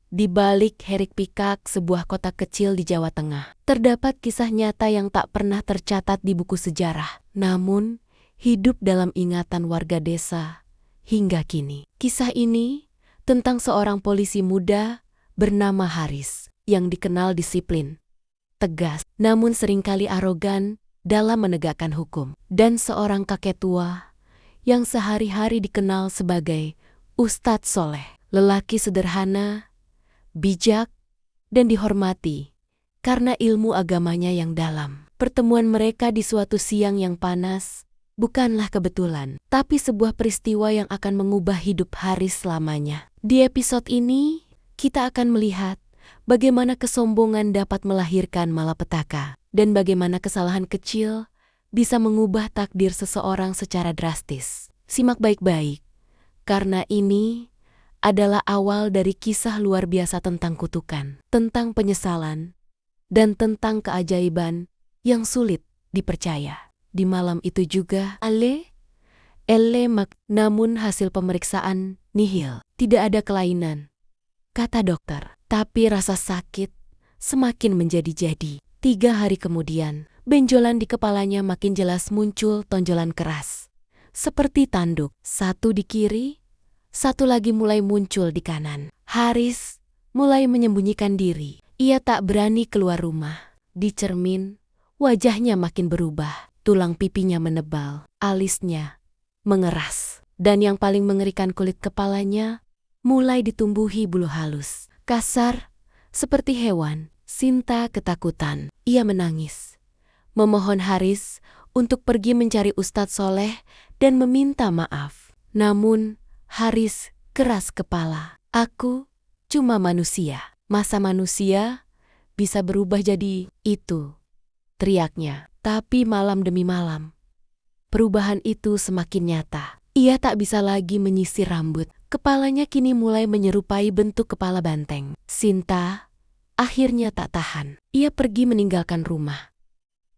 Di balik Hiruk-Pikuk, sebuah kota kecil di Jawa Tengah, terdapat kisah nyata yang tak pernah tercatat di buku sejarah, namun hidup dalam ingatan warga desa hingga kini. Kisah ini tentang seorang polisi muda bernama Haris yang dikenal disiplin, tegas, namun seringkali arogan dalam menegakkan hukum, dan seorang kakek tua yang sehari-hari dikenal sebagai Ustadz Soleh, lelaki sederhana, bijak, dan dihormati karena ilmu agamanya yang dalam. Pertemuan mereka di suatu siang yang panas bukanlah kebetulan, tapi sebuah peristiwa yang akan mengubah hidup Haris selamanya. Di episode ini, kita akan melihat bagaimana kesombongan dapat melahirkan malapetaka, dan bagaimana kesalahan kecil bisa mengubah takdir seseorang secara drastis. Simak baik-baik, karena ini adalah awal dari kisah luar biasa tentang kutukan, tentang penyesalan, dan tentang keajaiban yang sulit dipercaya. Di malam itu juga, namun hasil pemeriksaan nihil, tidak ada kelainan, kata dokter. Tapi rasa sakit semakin menjadi-jadi. 3 hari kemudian, benjolan di kepalanya makin jelas muncul tonjolan keras, seperti tanduk, satu di kiri, satu lagi mulai muncul di kanan. Haris mulai menyembunyikan diri. Ia tak berani keluar rumah. Di cermin, wajahnya makin berubah. Tulang pipinya menebal, alisnya mengeras. Dan yang paling mengerikan, kulit kepalanya mulai ditumbuhi bulu halus. Kasar, seperti hewan. Sinta ketakutan. Ia menangis, memohon Haris untuk pergi mencari Ustadz Soleh dan meminta maaf. Namun Haris keras kepala. Aku cuma manusia. Masa manusia bisa berubah jadi itu? Teriaknya. Tapi malam demi malam, perubahan itu semakin nyata. Ia tak bisa lagi menyisir rambut. Kepalanya kini mulai menyerupai bentuk kepala banteng. Sinta akhirnya tak tahan. Ia pergi meninggalkan rumah,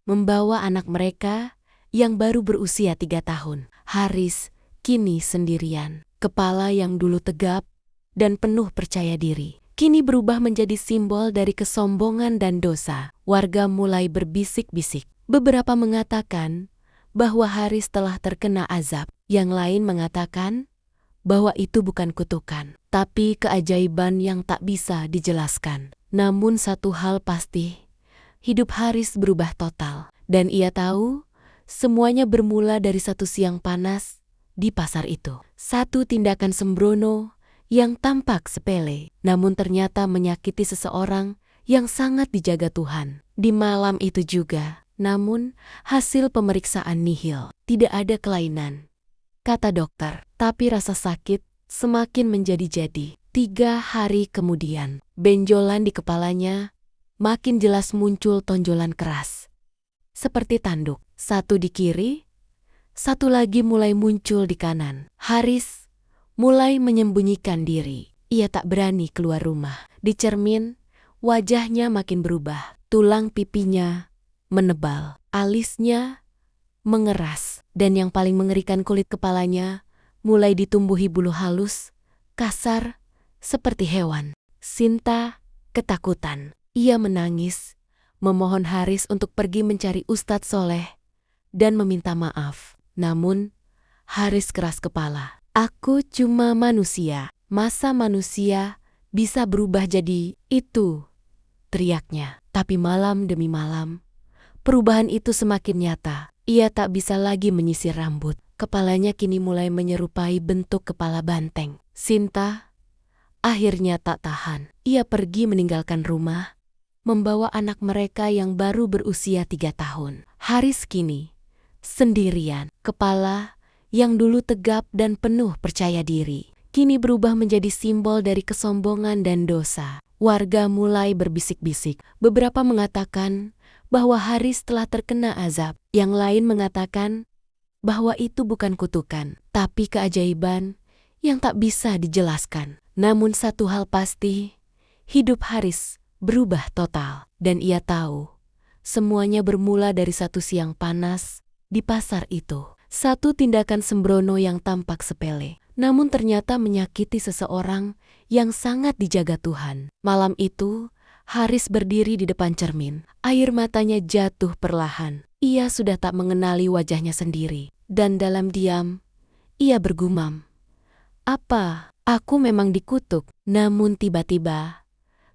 membawa anak mereka yang baru berusia 3 tahun. Haris kini sendirian. Kepala yang dulu tegap dan penuh percaya diri, kini berubah menjadi simbol dari kesombongan dan dosa. Warga mulai berbisik-bisik. Beberapa mengatakan bahwa Haris telah terkena azab. Yang lain mengatakan bahwa itu bukan kutukan, tapi keajaiban yang tak bisa dijelaskan. Namun satu hal pasti, hidup Haris berubah total. Dan ia tahu semuanya bermula dari satu siang panas di pasar itu. Satu tindakan sembrono yang tampak sepele, namun ternyata menyakiti seseorang yang sangat dijaga Tuhan. Di malam itu juga, namun hasil pemeriksaan nihil, tidak ada kelainan, kata dokter. Tapi rasa sakit semakin menjadi-jadi. 3 hari kemudian, benjolan di kepalanya makin jelas muncul tonjolan keras, seperti tanduk. Satu di kiri, satu lagi mulai muncul di kanan. Haris mulai menyembunyikan diri. Ia tak berani keluar rumah. Di cermin, wajahnya makin berubah. Tulang pipinya menebal, alisnya mengeras, dan yang paling mengerikan, kulit kepalanya mulai ditumbuhi bulu halus, kasar, seperti hewan. Sinta ketakutan. Ia menangis, memohon Haris untuk pergi mencari Ustadz Soleh dan meminta maaf. Namun Haris keras kepala. Aku cuma manusia. Masa manusia bisa berubah jadi itu? Teriaknya. Tapi malam demi malam, perubahan itu semakin nyata. Ia tak bisa lagi menyisir rambut. Kepalanya kini mulai menyerupai bentuk kepala banteng. Sinta akhirnya tak tahan. Ia pergi meninggalkan rumah, membawa anak mereka yang baru berusia 3 tahun. Haris kini sendirian. Kepala yang dulu tegap dan penuh percaya diri, kini berubah menjadi simbol dari kesombongan dan dosa. Warga mulai berbisik-bisik. Beberapa mengatakan bahwa Haris telah terkena azab. Yang lain mengatakan bahwa itu bukan kutukan, tapi keajaiban yang tak bisa dijelaskan. Namun satu hal pasti, hidup Haris berubah total. Dan ia tahu semuanya bermula dari satu siang panas di pasar itu. Satu tindakan sembrono yang tampak sepele, namun ternyata menyakiti seseorang yang sangat dijaga Tuhan. Malam itu, Haris berdiri di depan cermin. Air matanya jatuh perlahan. Ia sudah tak mengenali wajahnya sendiri. Dan dalam diam, ia bergumam, "Apa? Aku memang dikutuk." Namun tiba-tiba,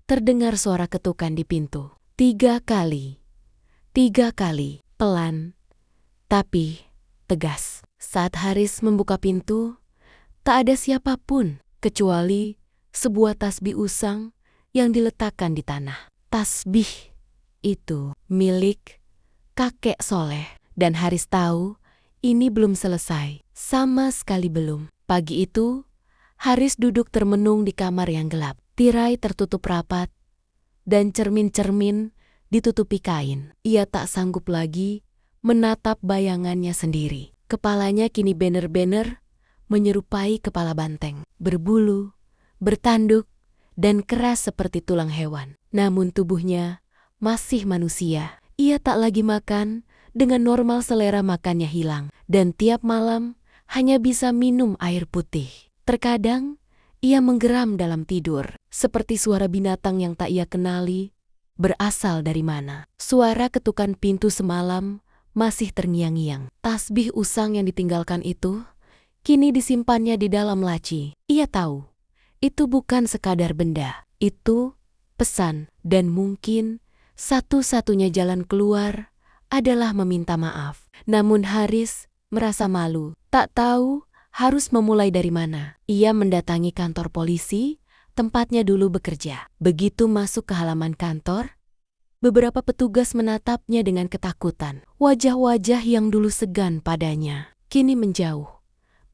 terdengar suara ketukan di pintu. 3 kali. 3 kali. Pelan, tapi tegas. Saat Haris membuka pintu, tak ada siapapun kecuali sebuah tasbih usang yang diletakkan di tanah. Tasbih itu milik kakek Soleh. Dan Haris tahu ini belum selesai. Sama sekali belum. Pagi itu, Haris duduk termenung di kamar yang gelap. Tirai tertutup rapat dan cermin-cermin ditutupi kain. Ia tak sanggup lagi menatap bayangannya sendiri. Kepalanya kini bener-bener menyerupai kepala banteng. Berbulu, bertanduk, dan keras seperti tulang hewan. Namun tubuhnya masih manusia. Ia tak lagi makan, dengan normal selera makannya hilang. Dan tiap malam hanya bisa minum air putih. Terkadang ia menggeram dalam tidur, seperti suara binatang yang tak ia kenali berasal dari mana. Suara ketukan pintu semalam masih terngiang-ngiang. Tasbih usang yang ditinggalkan itu kini disimpannya di dalam laci. Ia tahu itu bukan sekadar benda, itu pesan. Dan mungkin satu-satunya jalan keluar adalah meminta maaf. Namun Haris merasa malu, tak tahu harus memulai dari mana. Ia mendatangi kantor polisi, tempatnya dulu bekerja. Begitu masuk ke halaman kantor, beberapa petugas menatapnya dengan ketakutan. Wajah-wajah yang dulu segan padanya kini menjauh.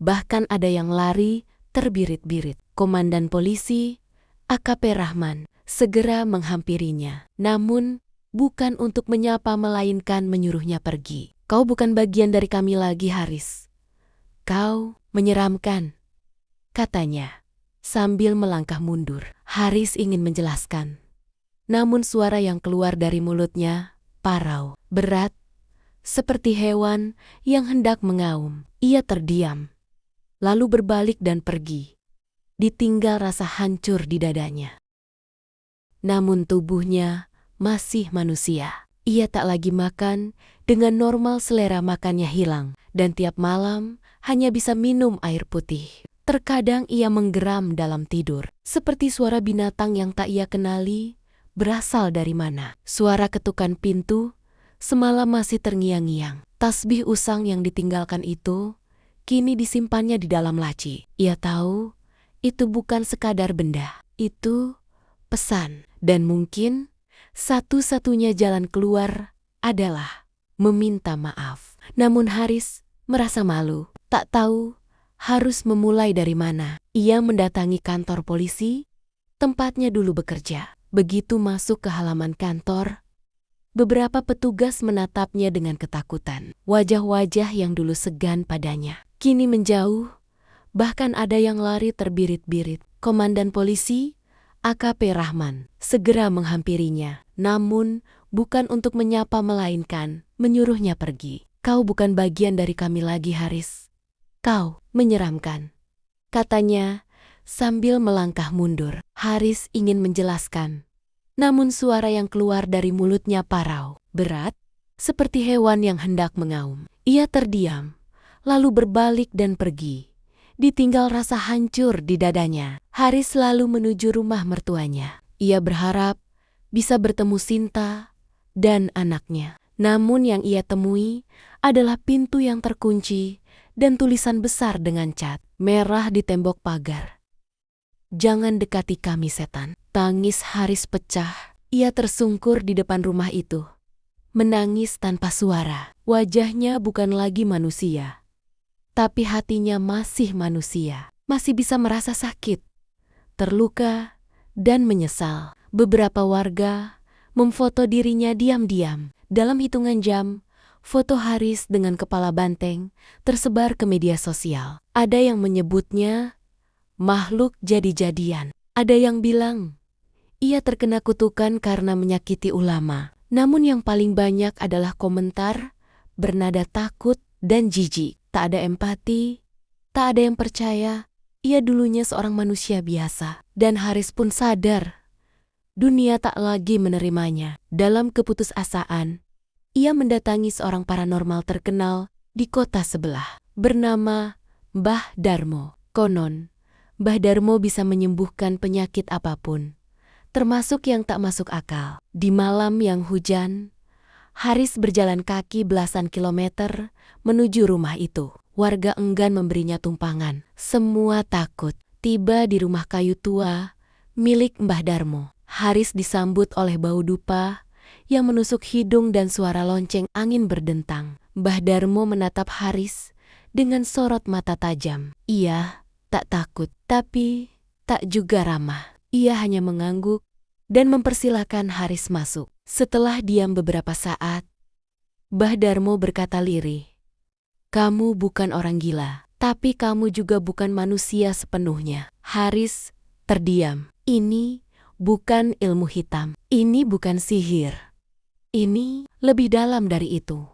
Bahkan ada yang lari terbirit-birit. Komandan polisi, AKP Rahman, segera menghampirinya. Namun, bukan untuk menyapa melainkan menyuruhnya pergi. "Kau bukan bagian dari kami lagi, Haris. Kau menyeramkan," katanya sambil melangkah mundur. Haris ingin menjelaskan. Namun suara yang keluar dari mulutnya parau, berat, seperti hewan yang hendak mengaum. Ia terdiam, lalu berbalik dan pergi, ditinggal rasa hancur di dadanya. Namun tubuhnya masih manusia. Ia tak lagi makan, dengan normal selera makannya hilang. Dan tiap malam hanya bisa minum air putih. Terkadang ia menggeram dalam tidur, seperti suara binatang yang tak ia kenali berasal dari mana. Suara ketukan pintu semalam masih terngiang-ngiang. Tasbih usang yang ditinggalkan itu kini disimpannya di dalam laci. Ia tahu itu bukan sekadar benda, itu pesan. Dan mungkin satu-satunya jalan keluar adalah meminta maaf. Namun Haris merasa malu, tak tahu harus memulai dari mana. Ia mendatangi kantor polisi, tempatnya dulu bekerja. Begitu masuk ke halaman kantor, beberapa petugas menatapnya dengan ketakutan. Wajah-wajah yang dulu segan padanya kini menjauh, bahkan ada yang lari terbirit-birit. Komandan polisi, AKP Rahman, segera menghampirinya. Namun, bukan untuk menyapa melainkan menyuruhnya pergi. "Kau bukan bagian dari kami lagi, Haris. Kau menyeramkan," katanya sambil melangkah mundur. Haris ingin menjelaskan. Namun suara yang keluar dari mulutnya parau, berat, seperti hewan yang hendak mengaum. Ia terdiam, lalu berbalik dan pergi, ditinggal rasa hancur di dadanya. Haris lalu menuju rumah mertuanya. Ia berharap bisa bertemu Sinta dan anaknya. Namun yang ia temui adalah pintu yang terkunci dan tulisan besar dengan cat merah di tembok pagar. "Jangan dekati kami, setan." Tangis Haris pecah. Ia tersungkur di depan rumah itu, menangis tanpa suara. Wajahnya bukan lagi manusia, tapi hatinya masih manusia. Masih bisa merasa sakit, terluka, dan menyesal. Beberapa warga memfoto dirinya diam-diam. Dalam hitungan jam, foto Haris dengan kepala banteng tersebar ke media sosial. Ada yang menyebutnya makhluk jadi-jadian. Ada yang bilang ia terkena kutukan karena menyakiti ulama. Namun yang paling banyak adalah komentar bernada takut dan jijik. Tak ada empati, tak ada yang percaya ia dulunya seorang manusia biasa. Dan Haris pun sadar, dunia tak lagi menerimanya. Dalam keputusasaan, ia mendatangi seorang paranormal terkenal di kota sebelah, bernama Mbah Darmo. Konon, Mbah Darmo bisa menyembuhkan penyakit apapun, termasuk yang tak masuk akal. Di malam yang hujan, Haris berjalan kaki belasan kilometer menuju rumah itu. Warga enggan memberinya tumpangan. Semua takut. Tiba di rumah kayu tua milik Mbah Darmo. Haris disambut oleh bau dupa yang menusuk hidung dan suara lonceng angin berdentang. Mbah Darmo menatap Haris dengan sorot mata tajam. Ia tak takut, tapi tak juga ramah. Ia hanya mengangguk dan mempersilahkan Haris masuk. Setelah diam beberapa saat, Mbah Darmo berkata lirih, "Kamu bukan orang gila, tapi kamu juga bukan manusia sepenuhnya." Haris terdiam. Ini bukan ilmu hitam. Ini bukan sihir. Ini lebih dalam dari itu.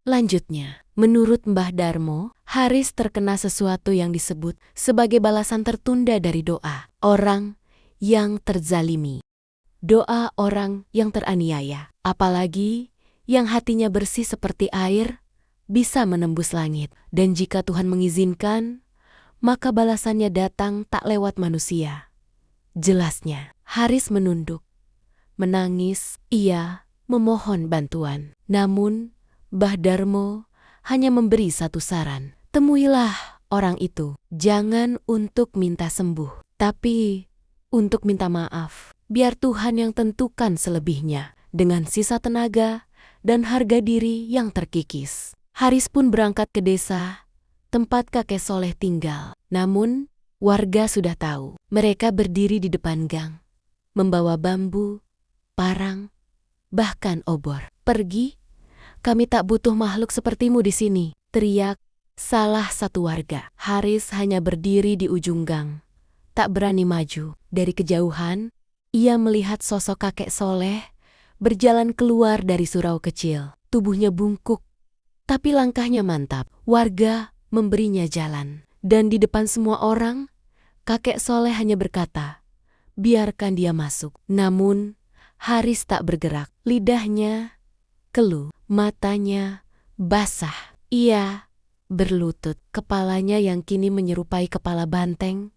Lanjutnya, menurut Mbah Darmo, Haris terkena sesuatu yang disebut sebagai balasan tertunda dari doa orang yang terzalimi. Doa orang yang teraniaya, apalagi yang hatinya bersih seperti air, bisa menembus langit. Dan jika Tuhan mengizinkan, maka balasannya datang tak lewat manusia. Jelasnya, Haris menunduk, menangis, ia memohon bantuan. Namun, Mbah Darmo hanya memberi satu saran. Temuilah orang itu, jangan untuk minta sembuh, tapi untuk minta maaf. Biar Tuhan yang tentukan selebihnya, dengan sisa tenaga dan harga diri yang terkikis. Haris pun berangkat ke desa, tempat kakek soleh tinggal. Namun, warga sudah tahu. Mereka berdiri di depan gang, membawa bambu, parang, bahkan obor. "Pergi, kami tak butuh makhluk sepertimu di sini," teriak salah satu warga. Haris hanya berdiri di ujung gang, tak berani maju. Dari kejauhan, ia melihat sosok kakek soleh berjalan keluar dari surau kecil. Tubuhnya bungkuk, tapi langkahnya mantap. Warga memberinya jalan. Dan di depan semua orang, kakek soleh hanya berkata, "Biarkan dia masuk." Namun, Haris tak bergerak. Lidahnya keluh, matanya basah. Ia berlutut. Kepalanya yang kini menyerupai kepala banteng,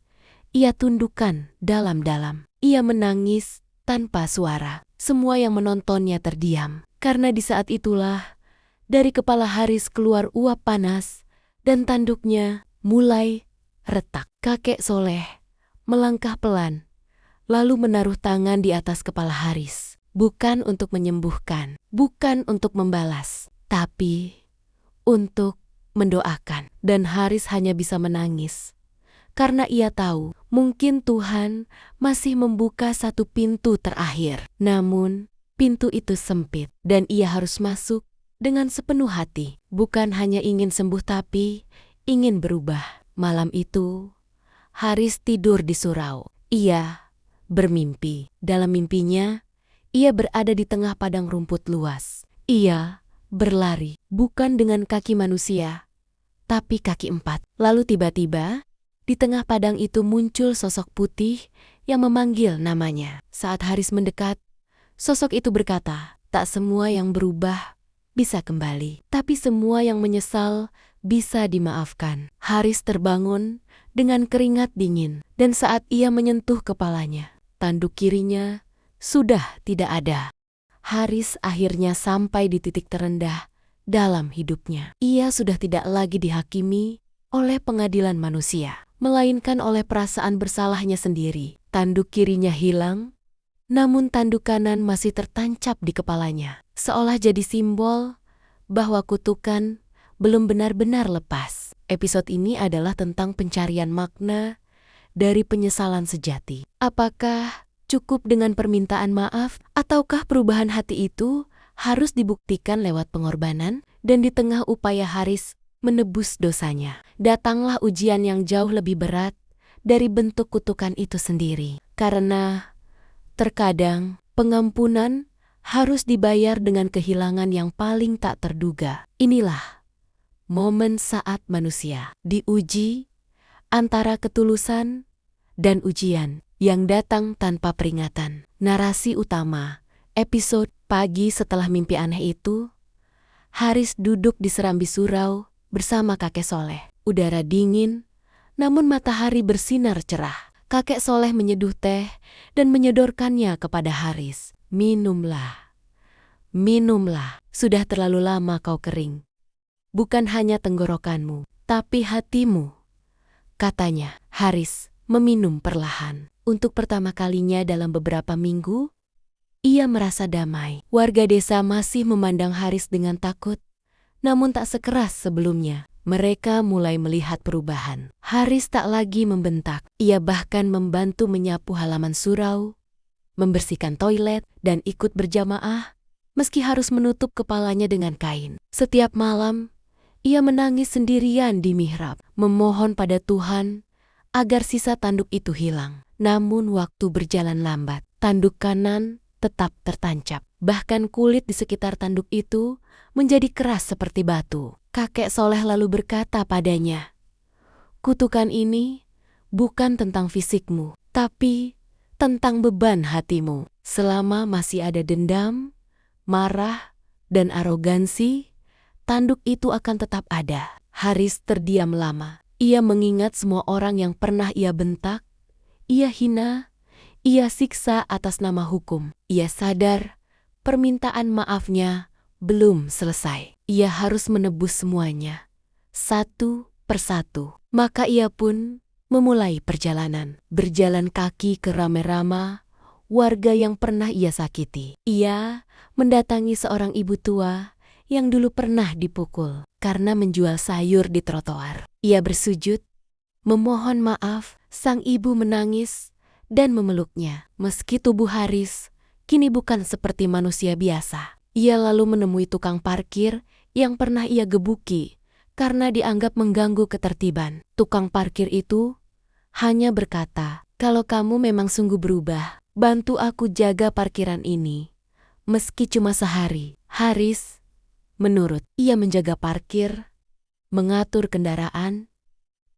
ia tundukkan dalam-dalam. Ia menangis tanpa suara. Semua yang menontonnya terdiam. Karena di saat itulah, dari kepala Haris keluar uap panas dan tanduknya mulai retak. Kakek soleh melangkah pelan, lalu menaruh tangan di atas kepala Haris. Bukan untuk menyembuhkan, bukan untuk membalas, tapi untuk mendoakan. Dan Haris hanya bisa menangis. Karena ia tahu, mungkin Tuhan masih membuka satu pintu terakhir. Namun, pintu itu sempit dan ia harus masuk dengan sepenuh hati. Bukan hanya ingin sembuh tapi ingin berubah. Malam itu, Haris tidur di surau. Ia bermimpi. Dalam mimpinya, ia berada di tengah padang rumput luas. Ia berlari, bukan dengan kaki manusia, tapi kaki empat. Lalu tiba-tiba, di tengah padang itu muncul sosok putih yang memanggil namanya. Saat Haris mendekat, sosok itu berkata, "Tak semua yang berubah bisa kembali, tapi semua yang menyesal bisa dimaafkan." Haris terbangun dengan keringat dingin, dan saat ia menyentuh kepalanya, tanduk kirinya sudah tidak ada. Haris akhirnya sampai di titik terendah dalam hidupnya. Ia sudah tidak lagi dihakimi oleh pengadilan manusia, melainkan oleh perasaan bersalahnya sendiri. Tanduk kirinya hilang, namun tanduk kanan masih tertancap di kepalanya, seolah jadi simbol bahwa kutukan belum benar-benar lepas. Episode ini adalah tentang pencarian makna dari penyesalan sejati. Apakah cukup dengan permintaan maaf, ataukah perubahan hati itu harus dibuktikan lewat pengorbanan? Dan di tengah upaya Haris menebus dosanya, datanglah ujian yang jauh lebih berat dari bentuk kutukan itu sendiri. Karena terkadang pengampunan harus dibayar dengan kehilangan yang paling tak terduga. Inilah momen saat manusia diuji antara ketulusan dan ujian yang datang tanpa peringatan. Narasi utama, episode pagi setelah mimpi aneh itu, Haris duduk di serambi surau bersama kakek Soleh. Udara dingin, namun matahari bersinar cerah. Kakek Soleh menyeduh teh dan menyodorkannya kepada Haris. Minumlah, minumlah, sudah terlalu lama kau kering. Bukan hanya tenggorokanmu, tapi hatimu, katanya. Haris meminum perlahan. Untuk pertama kalinya dalam beberapa minggu, ia merasa damai. Warga desa masih memandang Haris dengan takut, namun tak sekeras sebelumnya. Mereka mulai melihat perubahan. Haris tak lagi membentak. Ia bahkan membantu menyapu halaman surau, membersihkan toilet, dan ikut berjamaah, meski harus menutup kepalanya dengan kain. Setiap malam, ia menangis sendirian di mihrab, memohon pada Tuhan agar sisa tanduk itu hilang. Namun waktu berjalan lambat. Tanduk kanan tetap tertancap. Bahkan kulit di sekitar tanduk itu menjadi keras seperti batu. Kakek Soleh lalu berkata padanya, "Kutukan ini bukan tentang fisikmu, tapi tentang beban hatimu. Selama masih ada dendam, marah, dan arogansi, tanduk itu akan tetap ada." Haris terdiam lama. Ia mengingat semua orang yang pernah ia bentak, ia hina, ia siksa atas nama hukum. Ia sadar permintaan maafnya belum selesai. Ia harus menebus semuanya, satu persatu. Maka ia pun memulai perjalanan. Berjalan kaki ke rame-rama warga yang pernah ia sakiti. Ia mendatangi seorang ibu tua yang dulu pernah dipukul karena menjual sayur di trotoar. Ia bersujud, memohon maaf. Sang ibu menangis dan memeluknya. Meski tubuh Haris kini bukan seperti manusia biasa. Ia lalu menemui tukang parkir yang pernah ia gebuki karena dianggap mengganggu ketertiban. Tukang parkir itu hanya berkata, "Kalau kamu memang sungguh berubah, bantu aku jaga parkiran ini, meski cuma sehari." Haris menurut. Ia menjaga parkir, mengatur kendaraan,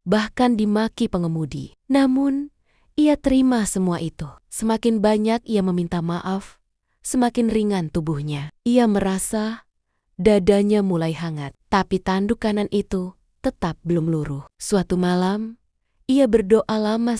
bahkan dimaki pengemudi. Namun, ia terima semua itu. Semakin banyak ia meminta maaf, semakin ringan tubuhnya. Ia merasa dadanya mulai hangat, tapi tanduk kanan itu tetap belum luruh. Suatu malam, ia berdoa lama